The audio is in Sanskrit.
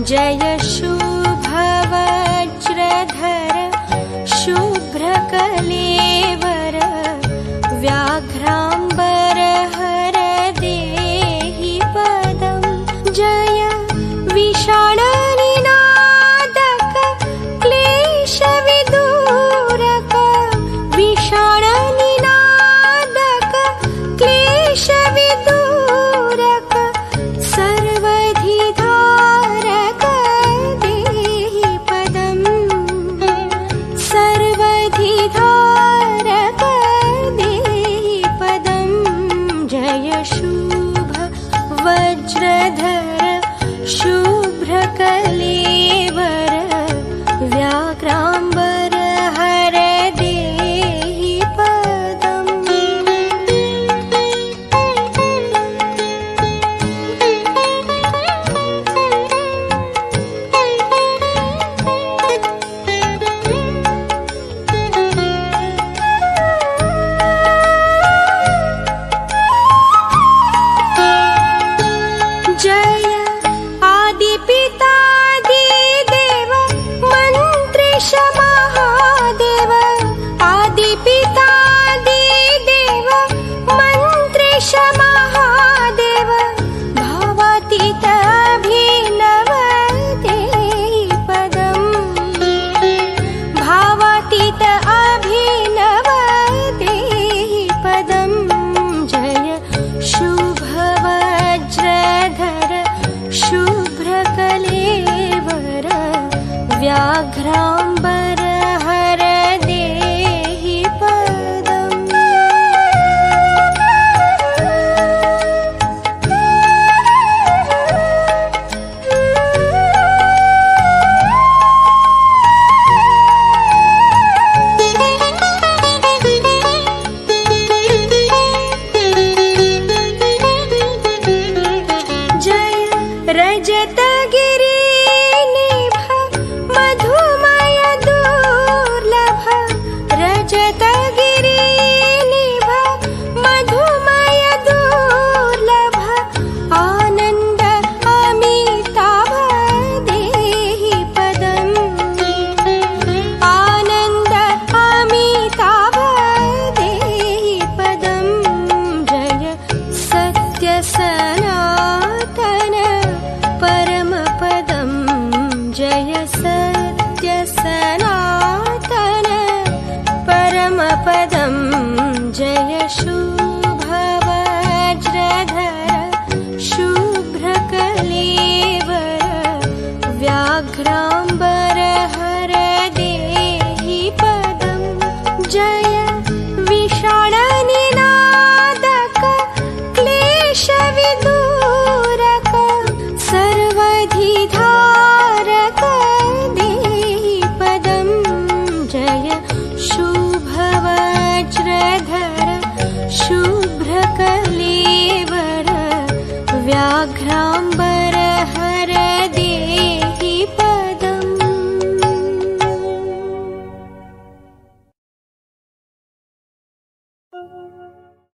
जय शुभवज्रधर शुभ्रकलेवर व्याघ्राम्बर हर देहि पदं जय विषाणनिनादक क्लेशविदूरक विषाणनिनादक क्लेशविदूरक सर्वधिधारक देहि पदं सर्वधिधारक देहि पदं जय शुभ वज्रधर शुभ्रकलेवर व्याघ्राम्बर हर देहि पदम् जय आदिपितादिदेव मन्त्रेश महादेव आदिपितादिदेव मन्त्रेश महादेव भावातीत अभिनव देहि पदं भावातीत अभिनव देहि पदं जय शुभवज्रधर शुभ्रकलेवर व्याघ्राम्बर हर देहि पदम् जय रजतगिरिनिभ मधुमय दुर्लभ रजतगिरिनिभ मधुमय दुर्लभ आनन्द अमिताभ देहि पदम् आनन्द अमिताभ देहि पदं जय सत्य सनातन परमपदं जय सत्य सनातन परमपदं जय शुभवज्रधर शुभ्रकलेवर व्याघ्राम्बर हर देहि पदं जय विषाणनिनादक क्लेशविदूरक सर्वधिधारक देहि पदं जय शुभवज्रधर शुभ्रकलेवर व्याघ्राम्बर